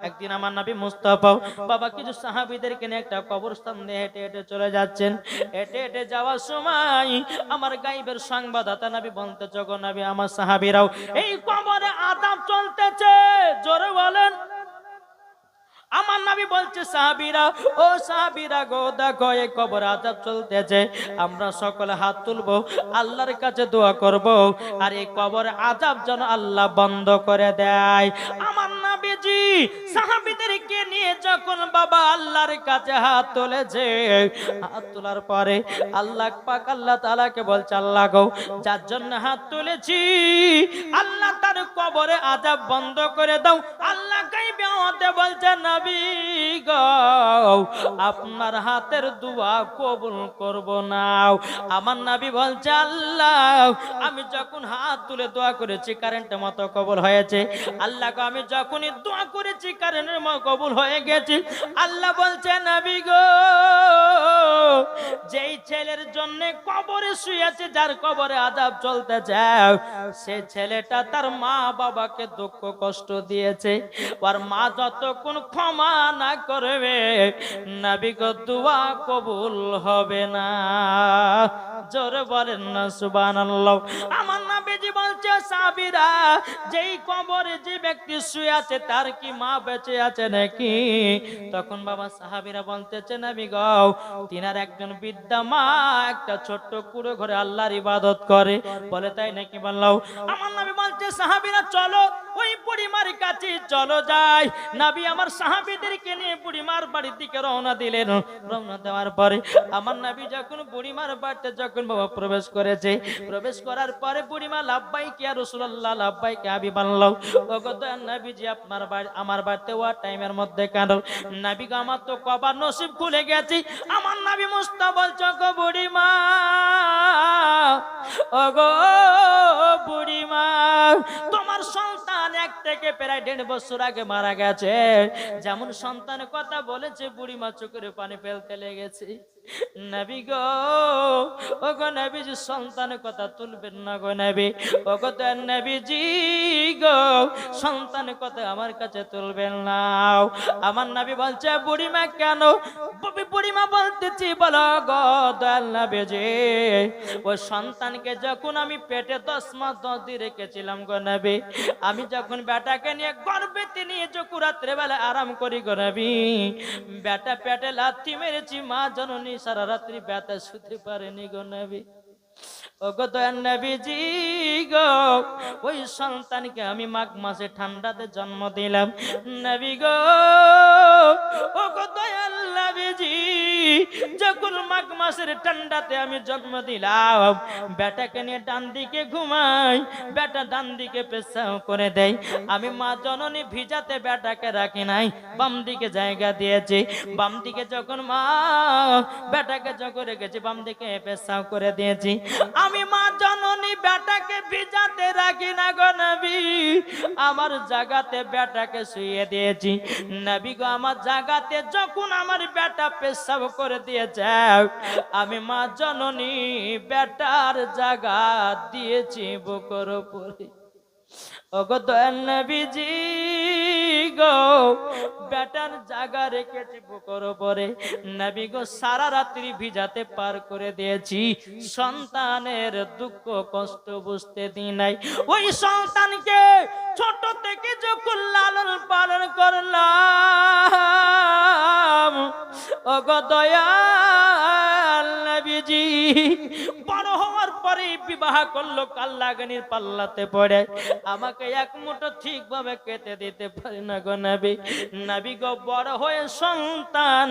একদিন আমার নবী মুস্তাফা বাবা কিছু সাহাবীদেরকে নিয়ে একটা কবরস্থান দিয়ে হেঁটে হেঁটে চলে যাচ্ছেন। হেঁটে হেঁটে যাওয়ার সময় আমার গায়েবের সংবাদদাতা নবী বলতে, জগো নবী আমার সাহাবীরাও এই কবরে আযাব চলতেছে। জোরে বলেন। আমার নবী বলছে সাহাবীরা, ও সাহাবীরা গো, দেখো এই কবর আযাব চলতেছে, আমরা সকলে হাত তুলবো, আল্লাহর কাছে দোয়া করব, আর এই কবর আযাব যেন আল্লাহ বন্ধ করে দেয়। আমার নবীজি সাহাবীদেরকে নিয়ে যখন বাবা আল্লাহর কাছে হাত তুলেছে, হাত তোলার পরে আল্লাহ পাক আল্লাহ তাআলাকে বলছে, আল্লাহ গো, যার জন্য হাত তুলেছি আল্লাহ তার কবরে আযাব বন্ধ করে দাও। আল্লাহ গায়বে আমাদের বলছে, নবী গো, আপনার হাতের দোয়া কবুল করব না। আমার নবী বলছে, আল্লাহ আমি যখন হাত তুলে দোয়া করেছি কারেন্টের মতো কবুল হয়েছে। আল্লাহ গো, আমি যখনই দোয়া করেছি কারেন্টের মতো কবুল হয়ে গেছে। আল্লাহ বলছে, নবী গো, যেই ছেলের জন্য কবরে শুয়ে আছে, যার কবরে আযাব চলতেছে, সেই ছেলেটা তার মা বাবাকে দুঃখ কষ্ট দিয়েছে, আর মা যতক্ষণ ক্ষমা না করবে নবী গো দোয়া কবুল হবে না। জোরে বলেন না সুবহানাল্লাহ। আমার নবীজি বলছে, সাহাবীরা যেই কবরে যে ব্যক্তি শুয়ে আছে তার কি মা বেঁচে আছে নাকি? তখন বাবা সাহাবীরা বলতেছে, নবী গো, তিনার একজন বৃদ্ধা মা একটা ছোট্ট কুড়ো ঘরে আল্লাহর ইবাদত করে। বলে, তাই নাকি? বললাম। আমার নবী বলছে, সাহাবীরা চলো ওই বুড়িমার কাছে চলো যাই। নবী আমার সাহাবীদেরকে নিয়ে বুড়িমার বাড়ির দিকে রওনা দিলেন। রওনা দেওয়ার পরে আমার নবী যখন বুড়িমার বাড়িতে যখন বাবা প্রবেশ করেছে, প্রবেশ করার পরে বুড়িমা লাব্বাইক ইয়া রাসূলুল্লাহ, লাব্বাইক ইয়া হাবিবাল্লাহ, ওগো দয়াল নবীজি আপনার বাড়ি আমার বাড়িতে ওয়া টাইমের মধ্যে কেন? নবী গো, আমার তো কবার নসিব খুলে গেছে। আমার নবী মুস্তাফা বলছে, গো বুড়িমা, ওগো বুড়িমা, তোমার সন্তান এক থেকে প্রায় 1.5 বছর আগে মারা গেছে। যেমন সন্তানের কথা বলেছে বুড়িমা চোখের পানি ফেলতে লেগেছে। নবী গো, ওগো নবীজি সন্তানের কথা তুলবেন না গো নবী, ওগো তো নবীজি গো সন্তানের কথা আমার কাছে তুলবেন না। আমার নবী বলছে, বুড়িমা কেন? বুড়িমা বলতেছি, বলো গো দয়াল নবীজি, ওই সন্তানকে যখন আমি পেটে 10 মাস 10 দিন রেখেছিলাম গো নবী, আমি যখন বেটাকে নিয়ে গর্ভে নিয়ে যখন রাত্রে বেলা আরাম করি গো নবী, বেটা পেটে লাথি মেরেছি, মা জননী সারা রাত্রি ব্যথা শুতে পারেনি গো নবী। ওগো দয়াল নবীজি গো, ওই সন্তানকে আমি মাঘ মাসে ঠান্ডাতে জন্ম দিলাম। নবী গো, ওগো দয়াল নবীজি, যখন মাঘ মাসের ঠান্ডাতে আমি জন্ম দিলাম, বেটাকে নিয়ে ডান দিকে ঘুমাই, বেটা ডান দিকে পেশাব করে দেয়। আমি মা জননী ভিজাতে বেটাকে রাখি নাই, বাম দিকে জায়গা দিয়েছি। বাম দিকে যখন মা বেটাকে যখন রেখেছি, বাম দিকে পেশাব করে দিয়েছি। আমি মা জননী বেটাকে ভিজাতে রাখি না গো নবী, আমার জায়গাতে বেটাকে শুইয়ে দিয়েছি। নবী গো, আমার জায়গাতে যখন আমার বেটা পেশাব করে দিয়েছে, আমি মা জননী বেটার জায়গা দিয়েছি বুকের উপরে। ওগো দয়াল নবীজি গো, বেটার জায়গা রেখেছি বুকের উপরে। নবী গো, সারা রাত্রি ভিজাতে পার করে দিয়েছি, সন্তানের দুঃখ কষ্ট বুঝতে দিই নাই। ওই সন্তানকে ছোট থেকে যখন লালন পালন করলাম, ওগো দয়াল নবীজি, বড় হওয়ার পরে বিবাহ করলো কাল্লাগানির পাল্লাতে পড়ে, আমাকে এক মুঠো ঠিকভাবে খেতে দিতে পারে না গো নবী। নবী গো, বড় হয়ে সন্তান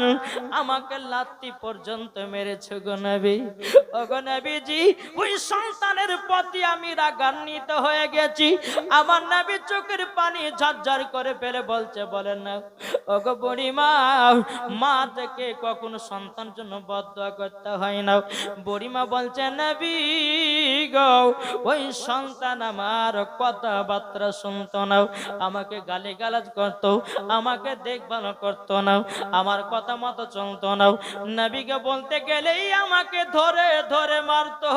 আমাকে লাত্তি পর্যন্ত মেরেছে গো নবী। ওগো নবীজি, ওই সন্তানের প্রতি আমি রাগান্বিত হয়ে গেছি। আমার নবী চোখের পানি ঝরঝর করে ফেলে বলছে, বলেন না ওগো বুড়িমা, মা থেকে কখনো সন্তান জন্য বদদোয়া করতে হয় না। বুড়িমা বলছে, নবী গো ওই সন্তান আমার কথাবার্তা শুনতো না, আমাকে গালিগালাজ করতো, আমাকে দেখভাল করতো না, আমার কথা মতো চলতো না। নবীকে বলতে গেলেই আমাকে ধরে ধরে মারতো।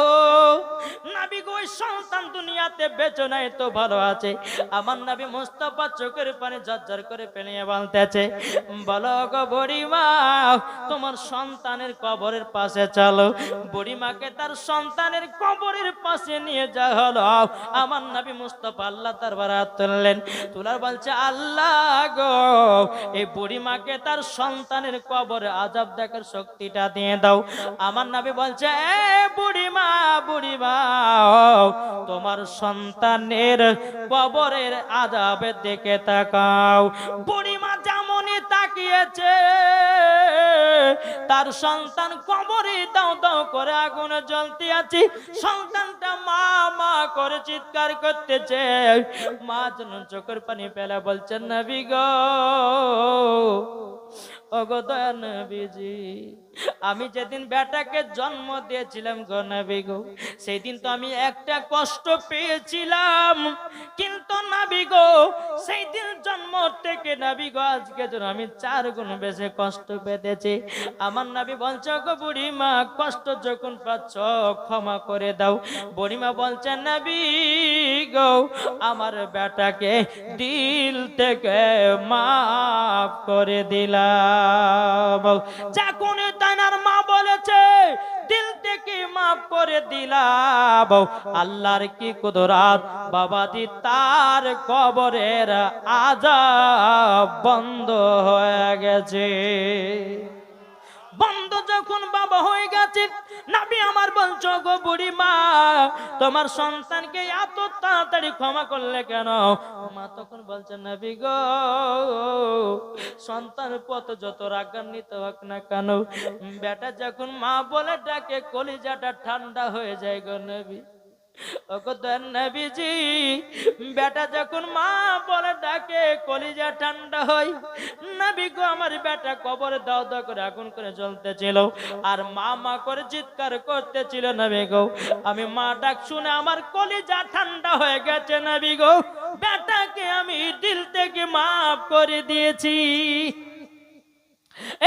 নবী গো ওই সন্তান দুনিয়াতে বেঁচে নাই তো ভালো আছে। আমার নবী মুস্তাফা চোখের পানি ঝরঝর করে ফেলিয়ে বলতেছে, বলো গো বুড়িমা, তোমার সন্তানের কবরের পাশে চলো। বুড়িমাকে তার সন্তানের কবরের পাশে নিয়ে যাওয়া হলো। আমার নবী মুস্তাফা আল্লাহ দরবারে হাত তুললেন, তুলার বলছে, আল্লাহ গো এই বুড়িমাকে তার সন্তানের কবরে আযাব দেখার শক্তিটা দিয়ে দাও। আমার নবী বলছে, এ বুড়িমা, বুড়িমা, তোমার সন্তানের কবরের আযাবের দিকে তাকাও। বুড়িমা যেমনই তাকিয়েছে, তার সন্তান কবরে দাও দাও করে আগুনে জ্বলতে আছে। সন্তানটা মা মা করে চিৎকার করতেছে। মা যেন চোখের পানি ফেলে বলছেন, নবী গো, ওগো দয়ার নবীজি, আমি যেদিন বেটাকে জন্ম দিয়েছিলাম গো নবী গো, সেই দিন তো আমি একটা কষ্ট পেয়েছিলাম, কিন্তু নবী গো সেই দিন জন্ম থেকে নবী গো আজকে যেন আমি 4 গুণ বেশি কষ্ট পেতেছি। আমার নবী বলছে, গো বুড়িমা, কষ্ট যখন পাচ্ছ ক্ষমা করে দাও। বুড়িমা বলছেন, নবী গো আমার বেটাকে দিল থেকে মাফ করে দিলাম। যখন তানার মা বলেছে দিল থেকে মাফ করে দিলাম, আল্লাহর কি কুদরত, বাবাজি তার কবরের আযাব বন্ধ হয়ে গেছে। বন্ধ যখন বাবা হয়ে গেছে, নবী আমার বলছো, গো বুড়িমা, তোমার সন্তানকে এত তাড়াতাড়ি ক্ষমা করলে কেন? মা তখন বলছে, নবী গো, সন্তান পথ যত রাগান্বিত হোক না কেন, বেটা যখন মা বলে ডাকে কলিজাটা ঠান্ডা হয়ে যায় গো নবী। ওগো দয়ার নবীজি, বেটা যখন মা বলে ডাকে কলিজা ঠান্ডা হয়। নবী গো আমার বেটা কবরে দাও দাও করে আগুন করে জ্বলতেছিল, আর মা মা করে চিৎকার করতেছিল। নবী গো আমি মা ডাক শুনে আমার কলিজা ঠান্ডা হয়ে গেছে। নবী গো বেটাকে আমি দিল থেকে মাফ করে দিয়েছি।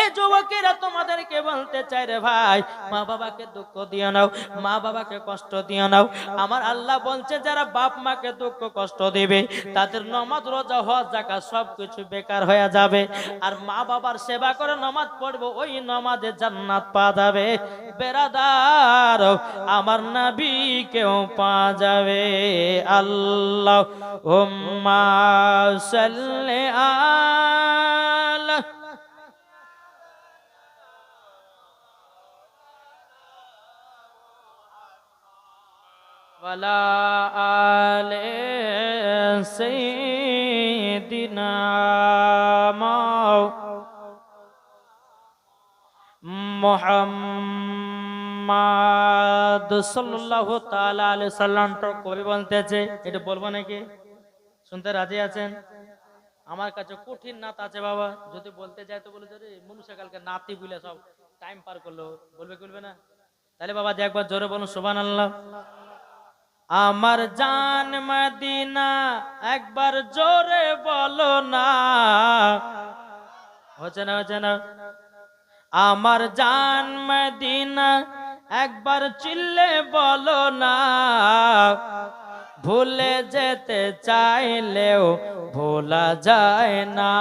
এই যুবকেরা তোমাদেরকে বলতে চাই রে ভাই, মা বাবাকে দুঃখ দিও নাও, মা বাবাকে কষ্ট দিও নাও। আমার আল্লাহ বলছে, যারা বাপ মাকে দুঃখ কষ্ট দিবে তাদের নামাজ রোজা হজ যাকাত সবকিছু বেকার হয়ে যাবে। আর মা বাবার সেবা করে নামাজ পড়বো, ওই নামাজে জান্নাত পাওয়া যাবে। বেরাদার আমার নবীকেও পাওয়া যাবে। আল্লাহুম্মা সাল্লি আলা ওয়ালা আলে সাইয়্যিদিনা মুহাম্মদ সাল্লাল্লাহু তাআলা আলাইহি সাল্লাম। তো কবি বলতেছে, এটা বলবো নাকি? শুনতে রাজি আছেন? আমার কাছে কঠিন নাত আছে বাবা, যদি বলতে যাই তো বলে যে মনুষ্য কালকে নাতি বলে সব টাইম পার করলো, বলবে বলবে না? তাহলে বাবা যে একবার জোরে বলুন সুবহানাল্লাহ। আমার জান মদিনা, একবার জোরে বলো না। হচ্ছে না, হচ্ছে না? আমার জান মদিনা, একবার চিল্লে বলো না। ভুলে যেতে চাইলেও ভোলা যায় না,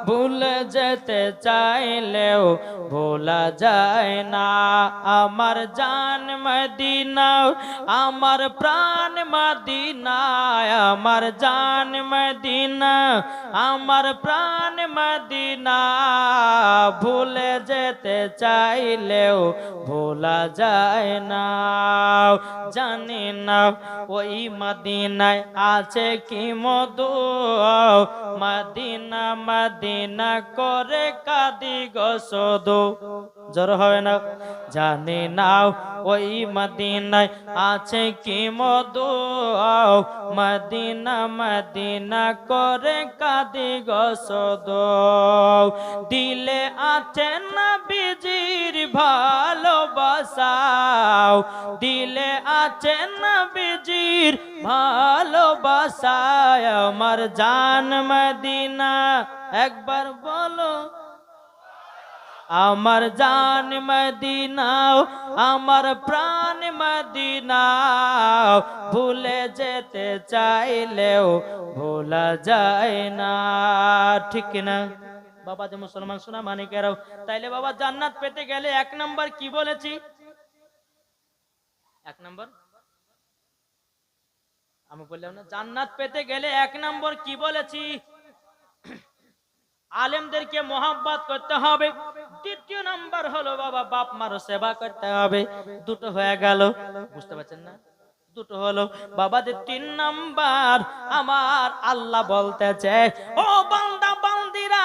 ভুলে যেতে চাইলেও ভোলা যায় না। আমার জান মদিনা, আমার প্রাণ মদিনা, আমার জান মদিনা, আমার প্রাণ মদিনা। ভুলে যেতে চাইলেও ভোলা যায় না। জানি না ওই মদিনায় আছে কি মধু, মদিনা মদিনা করে কাঁদি গো শুধু। জোর হবে না? জানি নাও ওই মদিনায় আছে কি মধু, মদিনা মদিনা করে কাঁদি গো শুধু। দিলে আছে নবীজির ভালোবাসা, দিলে আছে নবীজির ভালোবাসা। আমার জান মদিনা, একবার বলো আমার জান মদিনা, আমার প্রাণ মদিনা। ভুলে যেতে চাইলেও ভোলা যায় না, ঠিক না বাবা? যে মুসলমান সোনা মানিকেরাও, তাইলে বাবা জান্নাত পেতে গেলে এক নাম্বার কি বলেছি? এক নাম্বার আমি বললাম না, জান্নাত পেতে গেলে এক নাম্বার কি বলেছি? আলেমদেরকে মোহাব্বত করতে হবে। দ্বিতীয় নাম্বার হলো বাবা বাপ মার সেবা করতে হবে। দুটো হয়ে গেল, বুঝতে পারছেন না? দুটো হলো বাবা। যে তিন নাম্বার আমার আল্লাহ বলতেছে, ও বান্দা বান্দিরা,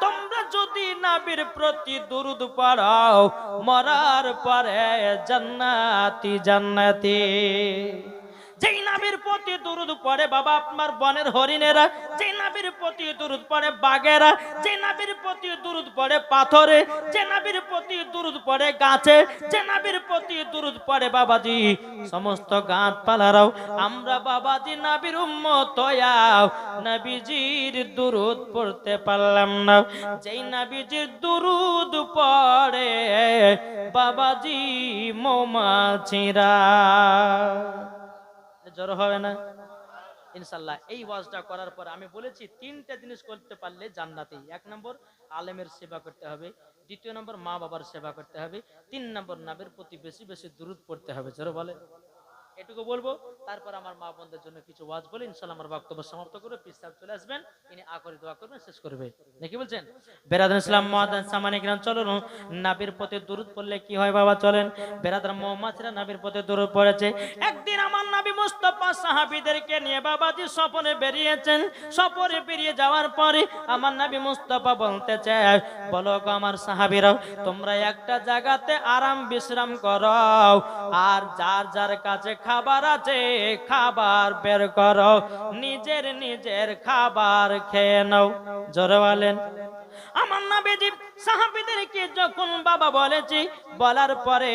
তোমরা যদি নবীর প্রতি দুরূদ পড়ো, মরার পরে জান্নাতি জান্নাতি। যেই নবীর প্রতি দুরূদ পড়ে বাবা আপনার বনের হরিণেরা, যেই নবীর প্রতি দুরূদ পড়ে বাঘেরা, যে নবীর প্রতি দুরূদ পড়ে পাথরে, যে নবীর প্রতি দুরূদ পড়ে গাছে, যে নবীর প্রতি দুরূদ পড়ে বাবাজি সমস্ত গাছপালারাও। আমরা বাবাজি নবীর উম্মত হইয়াও নবীজির দুরূদ পড়তে পারলাম না। যেই নবীজির দুরূদ পড়ে বাবাজি মৌমাছিরা, জড়ো হবে না ইনশাআল্লাহ? এই ওয়াজটা করার পর আমি বলেছি তিনটা জিনিস করতে পারলে জান্নাতি। এক নম্বর আলেমের সেবা করতে হবে, দ্বিতীয় নম্বর মা বাবার সেবা করতে হবে, তিন নম্বর নবীর প্রতি বেশি বেশি দুরূদ পড়তে হবে। জোরে বলে। এটুকু বলবো, তারপর আমার মা বোনদের জন্য কিছু ওয়াজ বলে ইনশাআল্লাহ আমার বক্তব্য সমাপ্ত করে পীর সাহেব চলে আসবেন, ইনি আকরি দোয়া করবেন, শেষ করবে। নাকি বলছেন? বেরাদার ইসলাম মুআদ্দিন সামানিক রাম, চলুন নবীর প্রতি দুরূদ পড়লে কি হয় বাবা চলেন। বেরাদার মুহাম্মদরা নবীর প্রতি দুরূদ পড়েছে। একদিন আমার নবী মুস্তাফা সাহাবীদেরকে নিয়ে বাবাজি সফরে বেরিয়েছেন। সফরে বেরিয়ে যাওয়ার পরে আমার নবী মুস্তাফা বলতেছে, বলো গো আমার সাহাবীরা, তোমরা একটা জায়গাতে আরাম বিশ্রাম করো, আর যার যার কাছে খাবার আছে খাবার বের করো, নিজের নিজের খাবার খেয়ে নাও। জোরে বলেন। আমার নবীজি সাহাবীদেরকে যখন বাবা বলেছি, বলার পরে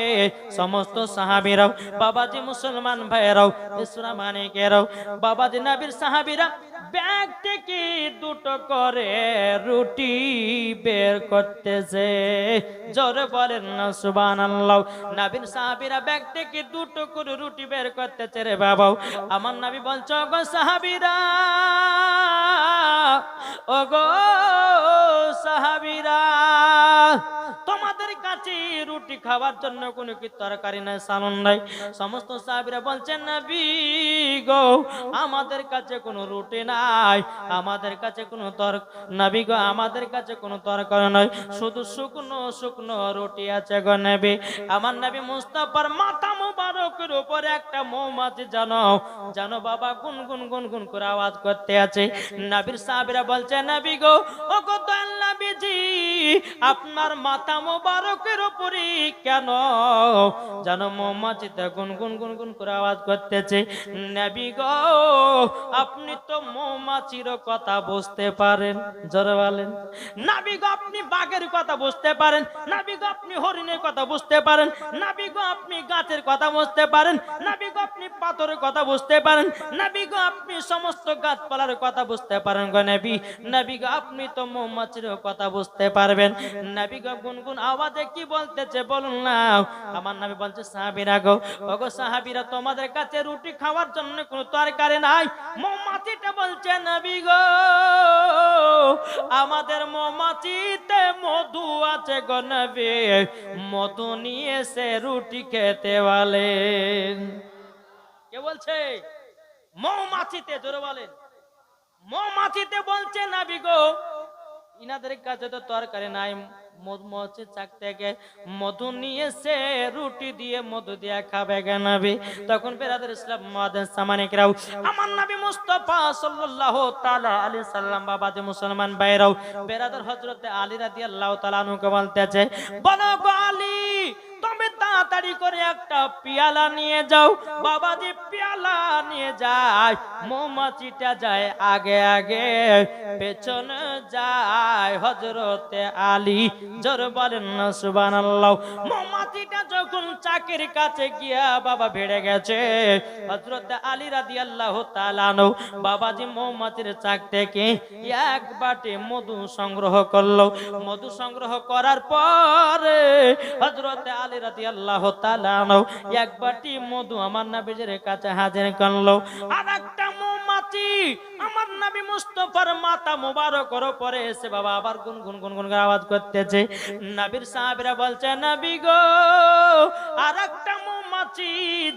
সমস্ত সাহাবীরাও বাবাজি মুসলমান ভাইরাও ইসরা মানিকেরাও বাবাজি নবীর সাহাবীরা ব্যাগ থেকে দুটো করে রুটি বের করতেছে। জোরে বলেন না সুবহানাল্লাহ। নবীর সাহাবীরা ব্যাগ থেকে দুটো করে রুটি বের করতেছে রে বাবা। আমার নবী বলছে, ওগো সাহাবীরা, ওগো সাহাবীরা, তোমাদের কাছে রুটি খাওয়ার জন্য কোনো কি তরকারি নাই, সালন নাই? সমস্ত সাহাবীরা বলছেন, নবী গো, আমাদের কাছে কোনো রুটি নাই, আমাদের কাছে কোনো নবী গো, আমাদের কাছে কোনো তরকারি নাই, শুধু শুকনো শুকনো রুটি আছে গো নবী। আমার নবী মুস্তাফার মাথা মুবারকের উপরে একটা মৌমাছি জানো জানো বাবা গুনগুন গুনগুন করে আওয়াজ করতে আছে। নবীর সাহাবীরা বলছে, নবী গো, ও গো দয়াল নবীজি, আপনার মাথা মুবারকের উপরে কেন জানো মৌমাছিতে গুনগুন গুনগুন করে আওয়াজ করতেছে? নবী গো, আপনি তো মৌমাছির কথা বুঝতে পারেন। জোরে বলেন। নবী গো, আপনি বাঘের কথা বুঝতে পারেন, নবী গো, আপনি হরিণের কথা বুঝতে পারেন, নবী গো, আপনি গাছের কথা বুঝতে পারেন, নবী গো, আপনি পাথরের কথা বুঝতে পারেন, নবী গো, আপনি সমস্ত গাছপালার কথা বুঝতে পারেন গো নবী। নবী গো, আপনি তো মৌমাছির কথা বুঝতে পারবেন। নবী গো গুনগুন আওয়াজে কি বলতেছে বলুন না। আমার নবী বলছে, সাহাবীরা গো, ওগো সাহাবীরা, তোমাদের কাছে রুটি খাওয়ার জন্য কোনো তরকারি নাই। মৌমাছিটা বলছে, নবী গো, আমাদের মৌমাছিতে মধু আছে গো নবী, মধু নিয়ে সে রুটি খেতে বলেন। কে বলছে? মৌমাছিতে। জোরে বলেন। মৌমাছিতে বলছে, নবী গো, ইনাদের কাছে তো তরকারি নাই, মৌমাছি চাক থেকে মধু নিয়েছে, রুটি দিয়ে মধু দিয়ে খাবে গে নবী। তখন বেরাদের ইসলাম মুআদ্দিন সামানিকরাও, আমার নবী মুস্তাফা সাল্লাল্লাহু তাআলা আলাইহি সাল্লাম, বাবাজি মুসলমান ভাইরাও, বেরাদের হযরতে আলী রাদিয়াল্লাহু তাআলা আনহুকে বলতেছে, বলো গো আলী, তুমি তাড়াতাড়ি করে একটা পেয়ালা নিয়ে যাও। বাবাজি পেয়ালা নিয়ে যায়, মৌমাছিটা যায় আগে আগে, পেছনে যায় হযরতে আলী। জোর বলেন না সুবহানাল্লাহ। মৌমাছিটা যখন চাকের কাছে গিয়া বাবা ভিড়ে গেছে, হযরতে আলী রাদিয়াল্লাহু তাআলা আনহু বাবাজি মৌমাছির চাক থেকে এক বাটি মধু সংগ্রহ করলো। মধু সংগ্রহ করার পরে হযরতে আলী রাদিয়াল্লাহু তাআলা আনহু এক বাটি মধু আমার নবীর কাছে হাজির করলো। আরেকটা মৌমাছি আমার নবী মুস্তাফার মাথা মোবারকের উপরে এসে বাবা আবার গুনগুন গুনগুন করে আওয়াজ করতেছে। নবীর সাহাবীরা বলছে, নবী গো, আরেকটা মৌমাছি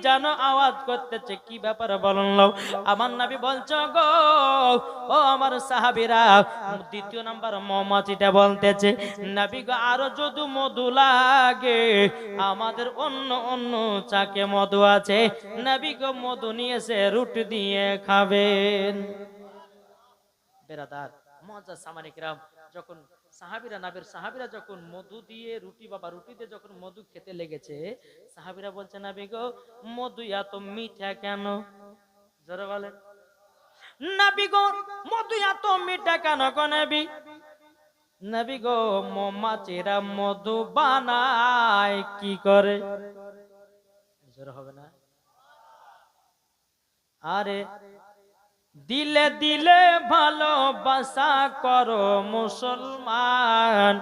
যেন আওয়াজ করতেছে, কি ব্যাপার বলুন। আমার নবী বলছে, গো ও আমার সাহাবীরা, দ্বিতীয় নাম্বার মৌমাছিটা বলতেছে, নবী গো, আরো যদি মধু লাগে, আমাদের অন্য অন্য চাকে মধু আছে, নবী গো মধু নিয়েছে, রুটি দিয়ে খাবেন। বেরাদার মজা সামানিকরাম, যখন সাহাবীরা নবীর সাহাবীরা যখন মধু দিয়ে রুটি, বাবা রুটি দিয়ে যখন মধু খেতে লেগেছে, সাহাবীরা বলছে, নবী গো, মধু এত মিঠা কেন? জোরে বলেন। নবী গো, মধু এত মিঠা কেন গো নবী? নবী গো, মৌমাছিরা মধু বানায় কি করে? জোরে হবে না? আরে দিলে দিলে ভালোবাসা করো মুসলমান,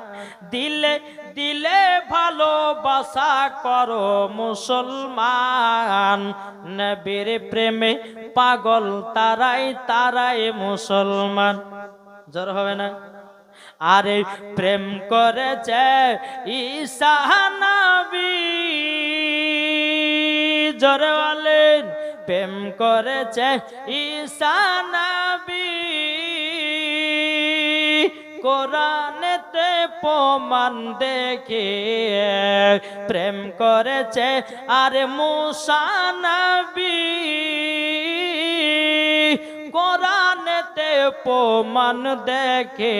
দিলে দিলে ভালোবাসা করো মুসলমান, নবীর প্রেমে পাগল তারাই তারাই মুসলমান। জোর হবে না? আরে প্রেম করেছে ঈসা নবী, জোরে বলেন, প্রেম করেছে ঈসা নবী, কোরআনেতে প্রমাণ দেখে প্রেম করেছে আরে মুসা নবী, কোরআনেতে প্রমাণ দেখে,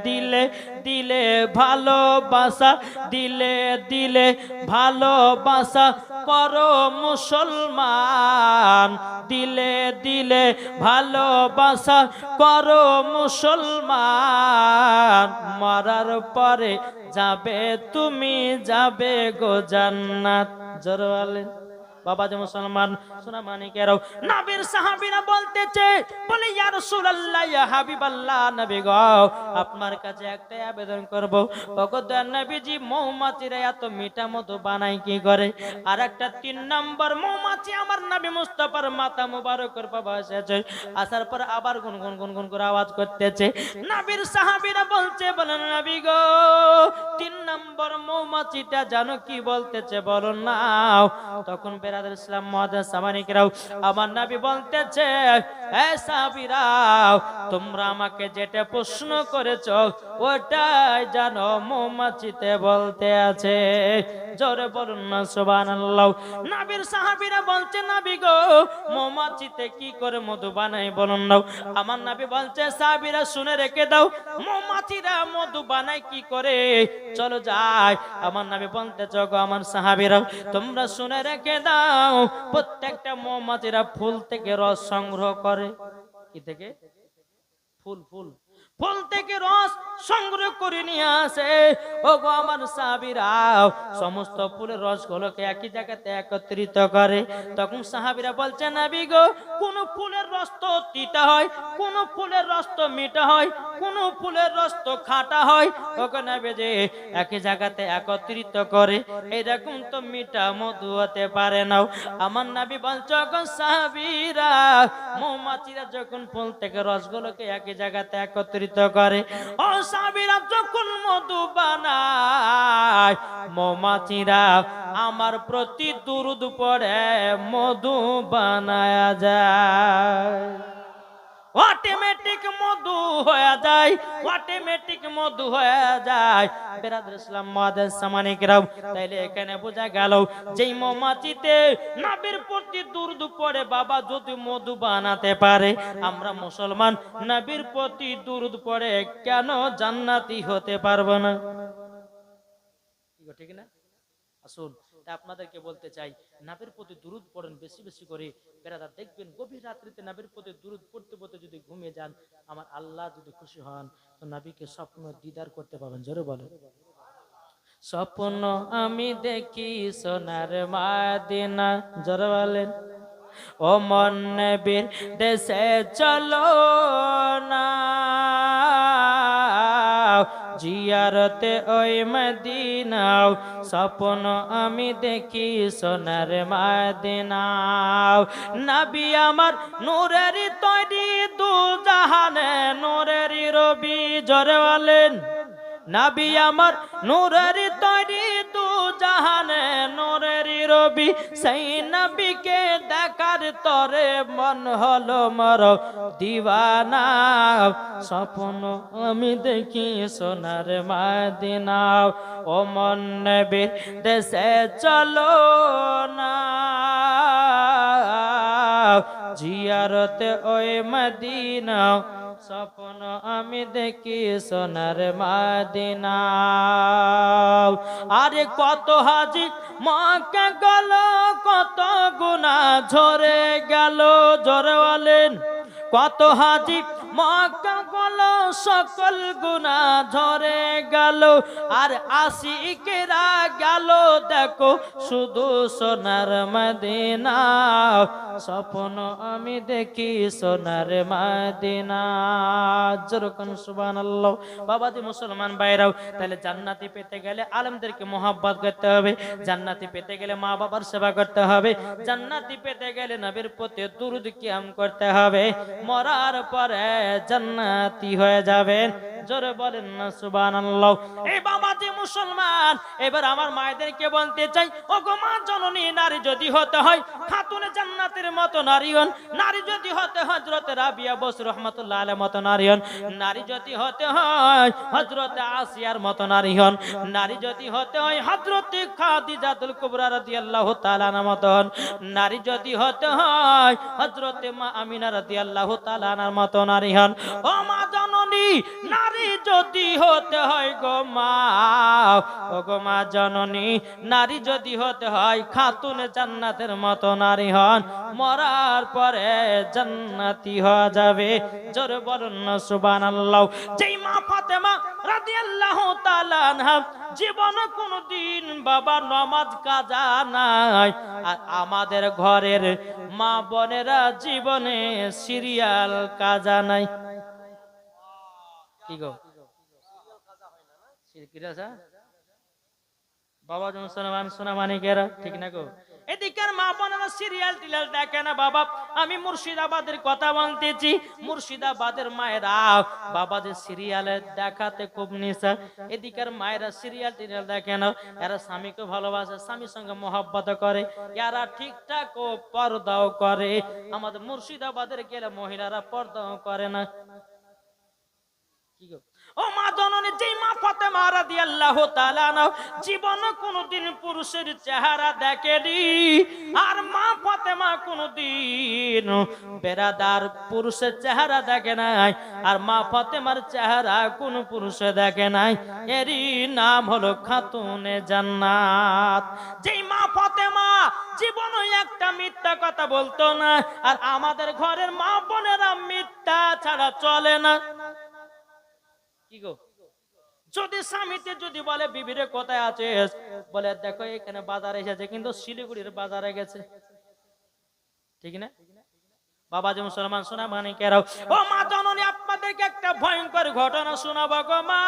দিলে দিলে ভালোবাসা, দিলে দিলে ভালোবাসা করো মুসলমান, দিলে দিলে ভালোবাসা করো মুসলমান, মরার পরে যাবে তুমি যাবে গো জান্নাত। জোরে বলেন। বাবাজি মুসলমান সোনা মানিকেরাও, নবীর সাহাবীরা বলতেছে, বলে ইয়া রাসূলুল্লাহ, ইয়া হাবিবাল্লাহ, নবী গো, আপনার কাছে একটাই আবেদন করব, ওগো দয়ার নবীজি, মৌমাছিরা এত মিঠা মধু বানায় কি করে? আর একটা 3 নম্বর মৌমাছি আমার নবী মুস্তাফার মাথা মোবারকের বাবা এসেছে, আসার পর আবার গুনগুন গুনগুন করে আওয়াজ করতেছে। নবীর সাহাবীরা বলছে, বলেন নবী গো, 3 নম্বর মৌমাছিটা জানো কি বলতেছে বলো না? তখন ইসলাম মুআদ্দিন সামানিকরাও, আমার নবী বলতেছে, হে সাহাবীরা, তোমরা আমাকে যেটা প্রশ্ন করেছো ওটাই জানো মৌমাছিতে বলতে আছে। জোরে বলুন না সুবহানাল্লাহ। নবীর সাহাবীরা বলছে, নবী গো, মৌমাছিতে কি করে মধু বানায় বলুন না? আমার নবী বলছে, সাহাবীরা শুনে রেখে দাও, মৌমাছিরা মধু বানায় কি করে, চলো যাই। আমার নবী বলতেছে, গো আমার সাহাবীরা, তোমরা শুনে রেখে দাও, প্রত্যেকটা মৌমাছিরা ফুল থেকে রস সংগ্রহ করে। কি থেকে? ফুল ফুল ফুল থেকে রস সংগ্রহ করে নিয়ে আসে। ও গো আমার সাহাবীরা, সমস্ত ফুলের রসগুলোকে একই জায়গাতে একত্রিত করে। তখন সাহাবীরা বলছে, নবী গো, কোন ফুলের রস তো তিতা হয়, কোন ফুলের রস তো মিঠা হয়, কোন ফুলের রস তো খাঁটা হয়, ওকে নবী যে একই জায়গাতে একত্রিত করে, এরকম তো মিঠা মধু হতে পারে না। আমার নবী বলছে, গো সাহাবীরা, মৌমাছিরা যখন ফুল থেকে রসগুলোকে একই জায়গাতে একত্রিত করে, ও সাহাবীরা, যখন মধু বানায়, মৌমাছিরা আমার প্রতি দুরূদ পড়ে মধু বানায়া যায়। অটোমেটিক মধু হয়ে যায়, অটোমেটিক মধু হয়ে যায়। বেরাদর ইসলাম মুআদ্দিন সামানিকরাও, তাইলে এখানে বোঝা গেল যেই মৌমাছিতে নবীর প্রতি দুরূদ পড়ে বাবা যদি মধু বানাতে পারে, আমরা মুসলমান নবীর প্রতি দুরূদ পড়ে কেন জান্নাতি হতে পারবো না? ঠিক না? আসুন আপনাদেরকে বলতে চাই, নবীর প্রতি দুরূদ পড়েন বেশি বেশি করে। বেরাদার দেখবেন গভীর রাত্রিতে নবীর প্রতি দুরূদ পড়তে পড়তে যদি ঘুমিয়ে যান, আমার আল্লাহ যদি খুশি হন তো নবীকে স্বপ্ন দিদার করতে পাবেন। জোরে বলেন। স্বপ্ন আমি দেখি সোনার মদিনা, জোরে বলেন। ও মন নবীর দেশে চলো না, জিয়ারতে ওই মদিনা, স্বপ্ন আমি দেখি সোনার মদিনা। নবী আমার নূরের তৈরি, দু জাহানে নূরের রবি, জোরে বলেন। নবী আমার নূরের তৈরি, দু জাহানে নূরের রবি, সেই নবীকে দেখার তরে মন হলো মর দিওয়ানা। স্বপ্ন আমি দেখি সোনার মদিনা, ও মন নবীর দেশে চলো না, জিয়ারতে ওই মদিনা, স্বপ্ন আমি দেখি সোনার মদিনা। আরে কত হাজি মক্কা গেল, কত গুনাহ ঝরে গেল, জোরে বলেন। কত হাজি মক্কা গেল, সকল গুনাহ ঝরে গেল, আর আশিকেরা গেল দেখো শুধু সোনার মদিনা। স্বপ্ন আমি দেখি সোনার মদিনা, যেরকম সুবহানাল্লাহ। বাবাজি মুসলমান ভাইরাও, তাহলে জান্নাতি পেতে গেলে আলেমদেরকে মোহাব্বত করতে হবে, জান্নাতি পেতে গেলে মা বাবার সেবা করতে হবে, জান্নাতি পেতে গেলে নবীর প্রতি দুরূদ কিয়াম করতে হবে, মরার পরে জান্নাতি হয়ে যাবেন। জোরে বলেন না সুবহানাল্লাহ। এই বাবাজি মুসলমান, এবার আমার মায়েদেরকে বলতে চাই, ওগো মা জননী, নারী যদি হতে হয় খাতুনে জান্নাতের মতো নারী হন, নারী যদি হতে হয় হযরত রাবিয়া বসরি রাহমাতুল্লাহ আলাইহির মতো নারী হন, নারী যদি হতে হয় হযরত আসিয়ার মতো নারী হন, নারী যদি হতে হয় হযরত খাদিজাতুল কুবরা রাদিয়াল্লাহু তাআলা আনহার মতো হন, নারী যদি হতে হয় হযরত মা আমিনা রাদিয়াল্লাহু তাআলা আনহার মতো নারী হন। ও মা জননী, নারী যদি হতে হয় গো মা, ও গো মা জননী, নারী যদি হতে হয় খাতুনে জান্নাতের মতো নারী হন, মরার পরে জান্নাতি হয়ে যাবে। জোরে বলুন না সুবহানাল্লাহ। যেই মা ফাতেমা রাদিয়াল্লাহু তাআলা আনহা জীবনে কোনদিন বাবা নামাজ কাজা নাই, আর আমাদের ঘরের মা বোনেরা জীবনে সিরিয়াল কাজা নাই। কি গো বাবা মুসলমান সোনা মানিকেরা, ঠিক না গো? এদিকের মা বোনেরা সিরিয়াল টিলাল দেখে না বাবা। আমি মুর্শিদাবাদের কথা বলতেছি, মুর্শিদাবাদের মায়েরা বাবাদের সিরিয়ালে দেখাতে খুব নেশা। এদিকের মায়েরা সিরিয়াল টিলাল দেখে না, এরা স্বামীকে ভালোবাসে, স্বামীর সঙ্গে মহব্বত করে, এরা ঠিকঠাক ও পর্দাও করে। আমাদের মুর্শিদাবাদের গেলে মহিলারা পর্দাও করে না। কি গো? ও মা জননী, যেই মা ফাতেমা রাদিয়াল্লাহু তাআলা আনহা জীবনে কোনদিন পুরুষের চেহারা দেখেনি, আর মা ফাতেমা কোনদিন বেরাদার পুরুষের চেহারা দেখে নাই, আর মা ফাতেমার চেহারা কোন পুরুষে দেখে নাই। এরই নাম হলো খাতুনে জান্নাত। যেই মা ফাতেমা জীবনে একটা মিথ্যা কথা বলতো না, আর আমাদের ঘরের মা বোনেরা মিথ্যা ছাড়া চলে না। কি গো? যদি স্বামীতে যদি বলে বিবিরে কোথায় আছিস, বলে দেখো এখানে বাজারে এসেছে, কিন্তু শিলিগুড়ির বাজারে গেছে, ঠিক না? বাবাজি মুসলমান সোনা মানিকেরাও, ও মা জননী, আপনাদেরকে একটা ভয়ঙ্কর ঘটনা শোনাবো গো মা।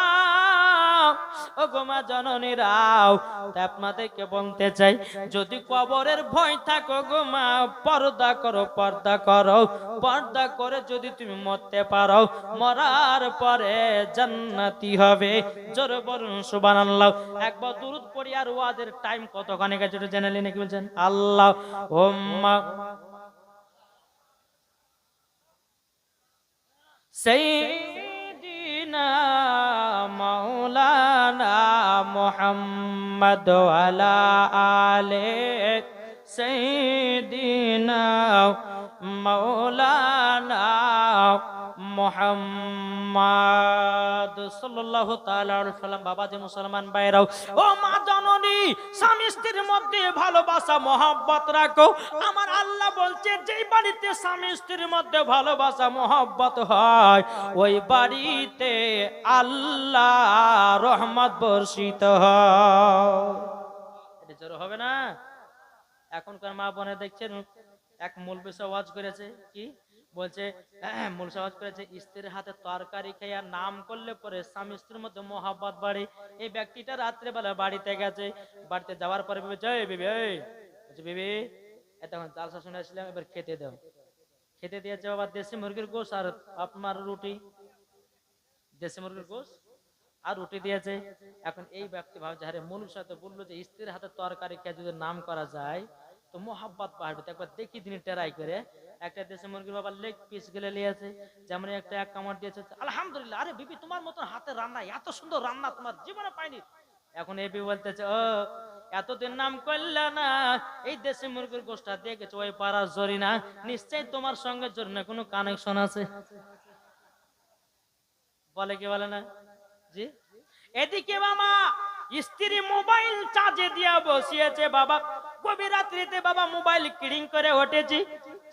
ও গো মা জননী রাও, তাই আপনাদেরকে বলতে চাই, যদি কবরের ভয় থাকো গো মা, পর্দা করো, পর্দা করো, পর্দা করে যদি তুমি মরতে পারো, মরার পরে জান্নাতি হবে। জোরে বলুন সুবহানাল্লাহ। একবার দুরূদ পড়ি, আর ওয়াজের টাইম কতখানি গেছে জেনে নিন। কি বলছেন? আল্লাহুম্মা সাইয়্যিদিনা মাওলানা মুহাম্মদ ওয়ালা আলে সাইয়্যিদিনা মাওলানা মুহাম্মদ সাল্লাল্লাহু তাআলা আলাইহি ওয়াসাল্লাম। বাবা যে মুসলমান ভাইরাও, ও মা জননী, স্বামী স্ত্রীর মধ্যে ভালোবাসা মহব্বত রাখো। আমার আল্লাহ বলছে যেই বাড়িতে স্বামী স্ত্রীর মধ্যে ভালোবাসা মহব্বত হয় ওই বাড়িতে আল্লাহ রহমত বর্ষিত হয়। এটা জোর হবে না? এখনকার মা বোনে দেখছেন, এক মৌলবি ওয়াজ করেছে, কি বলছে, মৌলবি ওয়াজ করেছে স্ত্রীর হাতে তরকারি খেয়ে নাম করলে পরে স্বামী স্ত্রীর মধ্যে মহব্বত বাড়ে। এই ব্যক্তিটা রাত্রে বেলা বাড়িতে গেছে, বাড়িতে যাওয়ার পরে বিবি, জয় বিবি, এই বলছে বিবি তখন জালসা শুনে আসলাম, এবার খেতে দাও। খেতে দিয়েছে বাবা দেশি মুরগির গোশ আর আপনার রুটি, দেশি মুরগির গোশ আর রুটি দিয়েছে। এখন এই ব্যক্তি ভাবছে, আরে মৌলবি সাথে বললো যে স্ত্রীর হাতে তরকারি খেয়ে যদি নাম করা যায় তো মোহাব্বত বাড়বে। তো একবার দেখি তিনি ট্রাই করে একটা দেশি মুরগির বাবা লেগ পিস গেলে নিয়েছে, যেমন একটা এক কামড় দিয়েছে, আলহামদুলিল্লাহ, আরে বিবি তোমার মতন হাতে রান্না, এত সুন্দর রান্না তোমার জীবনে পাইনি। এখন এই বিবি বলতেছে, ও এতদিন নাম করলে না, এই দেশি মুরগির গোষ্ঠটা দেখেছো ওই পাড়ার জরি না, নিশ্চয়ই তোমার সঙ্গে জরি না কোনো কানেকশন আছে। বলে কি বলে না? জি। এদিকে বাবা স্ত্রী মোবাইল চার্জে দিয়া বসিয়েছে, বাবা গভীর রাত্রিতে বাবা মোবাইল কিডিং করে উঠেছি।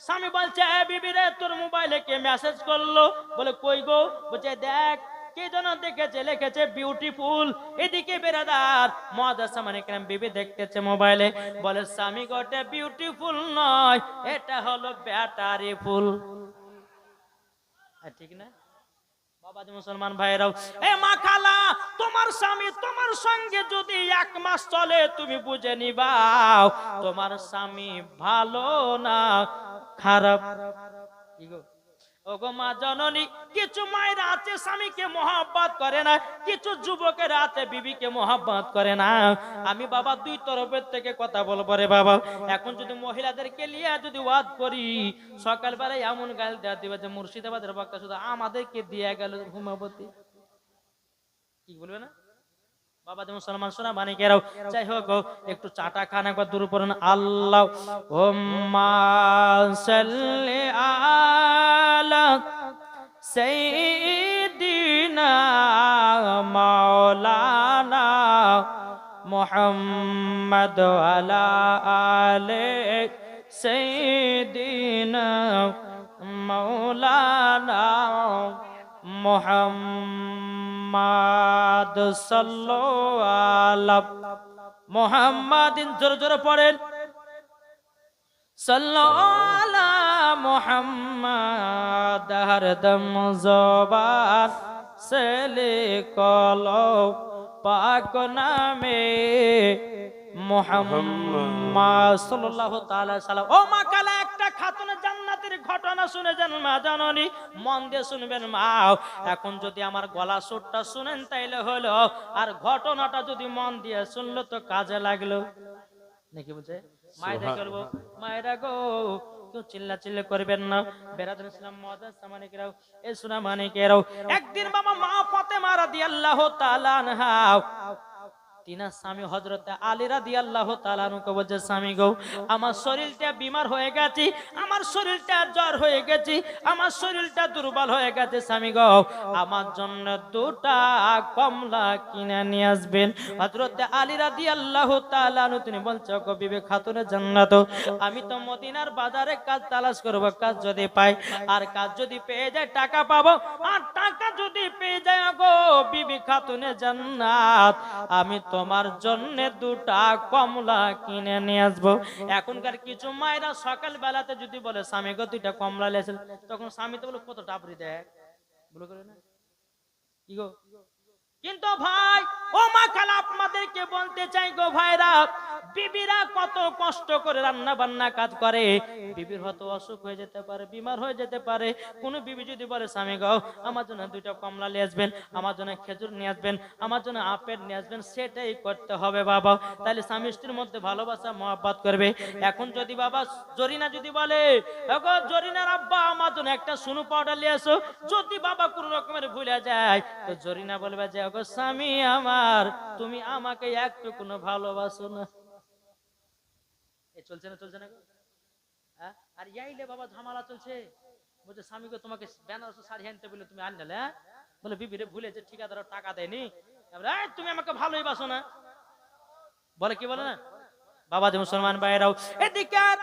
স্বামী বলছে, এ বিবি রে, তোর মোবাইলে কে মেসেজ করলো? বলে কই গো? বলছে দেখ, কে যেন দেখেছে, লিখেছে বিউটিফুল। এদিকে বেরাদার মুআজ্জাজ মানে কেন বিবি দেখতেছে মোবাইলে, বলে স্বামী গোটে বিউটিফুল নয়, এটা হলো ব্যাটারি ফুল। ঠিক না বাবা যে মুসলমান ভাইরাও? এ মা খালা, তোমার স্বামী তোমার সঙ্গে যদি 1 মাস চলে তুমি বুঝে নিবাও তোমার স্বামী ভালো না খারাপ। কি গো? ওগো মা জননী, কিছু মায়ের আছে স্বামীকে মহব্বত করে না, কিছু যুবকের আছে বিবিকে মহব্বত করে না। আমি বাবা দুই তরফের থেকে কথা বলবো রে বাবা। এখন যদি মহিলাদেরকে নিয়ে যদি ওয়াজ করি, সকালবেলায় এমন গাল দেওয়া দিবে যে মুর্শিদাবাদের বক্তা শুধু আমাদেরকে দিয়ে গেল হুমাবতী। কি বলবে না বাবা যে মুসলমান সোনা মানিকেরাও? যাই হোক, একটু চাটা খান, একবার দূর পড়েন আল্লাহ সাল্লি আলা সাইয়্যিদিনা মাওলানা মুহাম্মদ ওয়ালা আলে সাইয়্যিদিনা মাওলানা মুহাম্মদ সাল্লাল্লাহু আলা মুহাম্মাদিন। জোরে জোরে পড়েন, সাল্লাল্লাহু আলা মুহাম্মাদ। হরদম জবান সে লিখলো পাক নামে মুহাম্মদ সাল্লাল্লাহু তাআলা সাল্লাম। ও মা কালা, একটা খাতুনের জান্নাতের ঘটনা শুনে যান মা জাননী, মন দিয়ে শুনবেন মা। এখন যদি আমার গলা সুরটা শুনেন তাইলে হলো, আর ঘটনাটা যদি মন দিয়ে শুনলো তো কাজে লাগলো নাকি? বুঝে মায়েরা করবো, মায়েরা গো কেউ চিল্লা চিল্লা করবেন না। বেরাদুল ইসলাম মুআজ্জাজ সামানিকেরাও, এ সোনা মানিকেরাও, একদিন বাবা মা ফাতেমা রাদিয়াল্লাহু তাআলা আনহা তিনার স্বামী হযরত আলী রাদিয়াল্লাহু তাআলা আনহু বলছে, স্বামী গো, আমার শরীরটা বিমার হয়ে গেছে, আমার শরীরটা জ্বর হয়ে গেছে, আমার শরীরটা দুর্বল হয়ে গেছে, স্বামী গো আমার জন্য 2টা কমলা কিনে নিয়ে আসবেন। হযরত আলী রাদিয়াল্লাহু তাআলা আনহু তিনি বলছে, গো বিবি খাতুনে জান্নাত, আমি তো মদিনার বাজারে কাজ তালাশ করব, কাজ যদি পাই, আর কাজ যদি পেয়ে যায় টাকা পাবো, আর টাকা যদি পেয়ে যায় গো বিবি খাতুনে জান্নাত, আমি তোমার জন্য 2টা কমলা কিনে নিয়ে আসবো। এখনকার কিছু মায়েরা সকাল বেলাতে যদি বলে স্বামী গো 2টা কমলা লেছেন, তখন স্বামী তো বলে কত টাপরি দেয়, বলে করে না কি গো? কিন্তু ভাই ও মা খালা, আপনাদেরকে বলতে চাই গো ভাইরা, বিবিরা কত কষ্ট করে রান্না বান্না কাজ করে, বিবির হয়তো অসুখ হয়ে যেতে পারে, বিমার হয়ে যেতে পারে। কোন বিবি যদি বলে স্বামী গো আমার জন্য 2টা কমলা নিয়ে আসবেন, আমার জন্য খেজুর নিয়ে আসবেন, আমার জন্য আপেল নিয়ে আসবেন, সেটাই করতে হবে বাবা। তাহলে স্বামী স্ত্রীর মধ্যে ভালোবাসা মহব্বত করবে। এখন যদি বাবা জরিনা যদি বলে ওগো জরিনার আব্বা আমার জন্য একটা সুনু পাউডার নিয়ে আসো, যদি বাবা কোন রকমের ভুলে যায় তো জরিনা বলবে যে ওগো স্বামী আমার তুমি আমাকে একটু কোনো ভালোবাসো না। এ চলছে না চলছে না গো? হ্যাঁ? আর ইয়াইলে বাবা ঝামেলা চলছে, বলছে স্বামীকে তোমাকে বেনারসি শাড়ি আনতে বলে তুমি আনলে, হ্যাঁ? বলে বিবিরে ভুলেছে, ঠিকাদার টাকা দেয়নি, এবার, এই তুমি আমাকে ভালোই বাসো না, বলে কি বলে না বাবা যে মুসলমান ভাইরাও এদিকে।